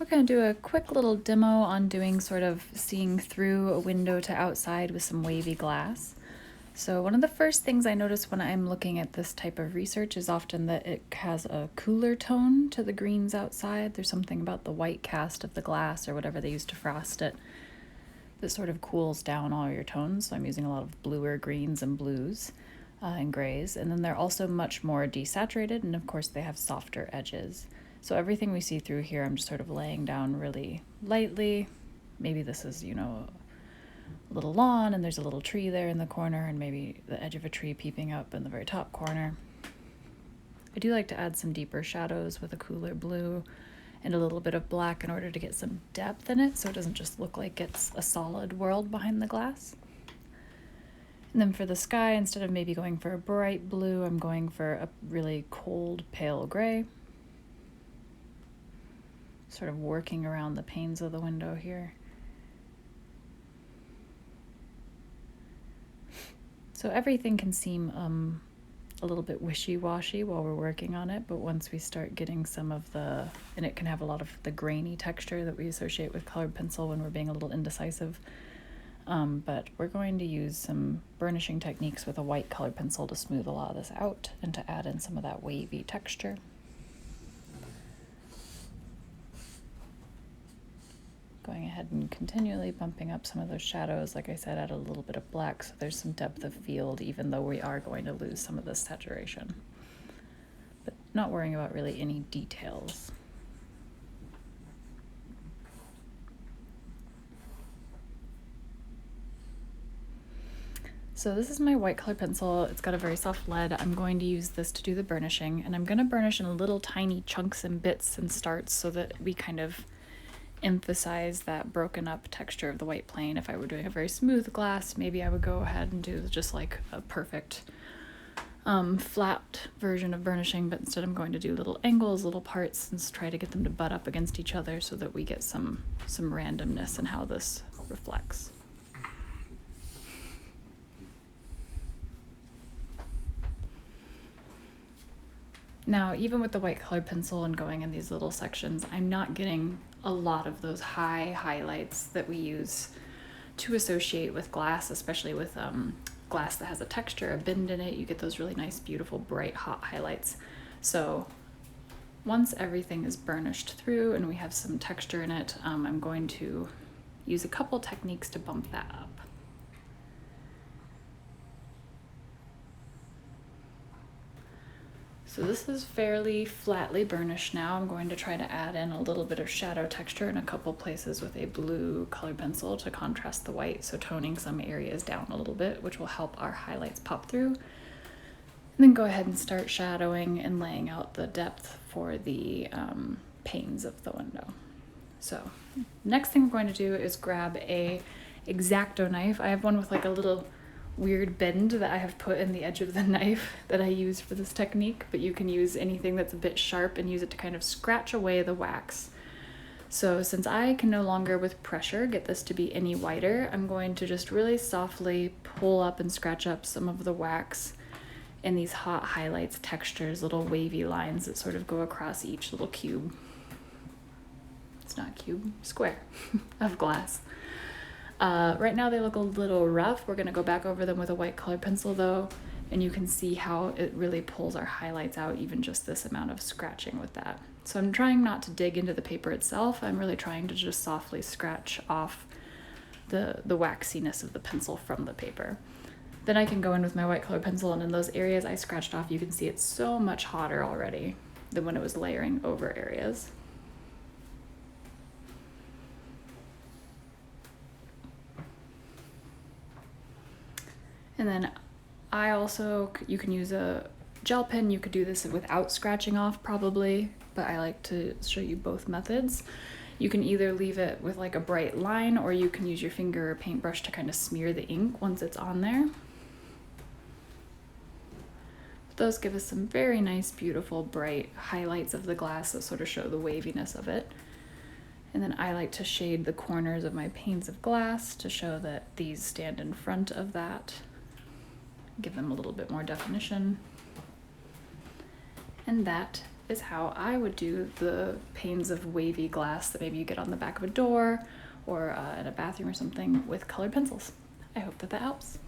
We're going to do a quick little demo on doing sort of seeing through a window to outside with some wavy glass. So one of the first things I notice when I'm looking at this type of research is often that it has a cooler tone to the greens outside. There's something about the white cast of the glass or whatever they use to frost it that sort of cools down all your tones. So I'm using a lot of bluer greens and blues and grays. And then they're also much more desaturated, and of course they have softer edges. So everything we see through here, I'm just sort of laying down really lightly. Maybe this is, a little lawn and there's a little tree there in the corner and maybe the edge of a tree peeping up in the very top corner. I do like to add some deeper shadows with a cooler blue and a little bit of black in order to get some depth in it so it doesn't just look like it's a solid world behind the glass. And then for the sky, instead of maybe going for a bright blue, I'm going for a really cold pale gray. Sort of working around the panes of the window here. So everything can seem a little bit wishy-washy while we're working on it, but once we start getting some of and it can have a lot of the grainy texture that we associate with colored pencil when we're being a little indecisive. But we're going to use some burnishing techniques with a white colored pencil to smooth a lot of this out and to add in some of that wavy texture. Going ahead and continually bumping up some of those shadows. Like I said, add a little bit of black so there's some depth of field, even though we are going to lose some of the saturation. But not worrying about really any details. So this is my white color pencil. It's got a very soft lead. I'm going to use this to do the burnishing, and I'm going to burnish in little tiny chunks and bits and starts so that we kind of emphasize that broken up texture of the white plane. If I were doing a very smooth glass, maybe I would go ahead and do just like a perfect flat version of burnishing, but instead I'm going to do little angles, little parts, and try to get them to butt up against each other so that we get some randomness in how this reflects. Now, even with the white colored pencil and going in these little sections, I'm not getting a lot of those high highlights that we use to associate with glass, especially with glass that has a texture, a bend in it. You get those really nice, beautiful, bright, hot highlights. So once everything is burnished through and we have some texture in it, I'm going to use a couple techniques to bump that up. So this is fairly flatly burnished now. I'm going to try to add in a little bit of shadow texture in a couple places with a blue colored pencil to contrast the white, so toning some areas down a little bit, which will help our highlights pop through. And then go ahead and start shadowing and laying out the depth for the panes of the window. So next thing we're going to do is grab a X-Acto knife. I have one with like a little weird bend that I have put in the edge of the knife that I use for this technique, but you can use anything that's a bit sharp and use it to kind of scratch away the wax. So since I can no longer with pressure get this to be any whiter, I'm going to just really softly pull up and scratch up some of the wax in these hot highlights textures, little wavy lines that sort of go across each little cube. It's not cube, square of glass. Right now they look a little rough. We're going to go back over them with a white colored pencil though, and you can see how it really pulls our highlights out, even just this amount of scratching with that. So I'm trying not to dig into the paper itself. I'm really trying to just softly scratch off the waxiness of the pencil from the paper. Then I can go in with my white colored pencil, and in those areas I scratched off, you can see it's so much hotter already than when it was layering over areas. And then you can use a gel pen. You could do this without scratching off probably, but I like to show you both methods. You can either leave it with like a bright line, or you can use your finger or paintbrush to kind of smear the ink once it's on there. Those give us some very nice, beautiful, bright highlights of the glass that sort of show the waviness of it. And then I like to shade the corners of my panes of glass to show that these stand in front of that. Give them a little bit more definition. And that is how I would do the panes of wavy glass that maybe you get on the back of a door or in a bathroom or something with colored pencils. I hope that helps.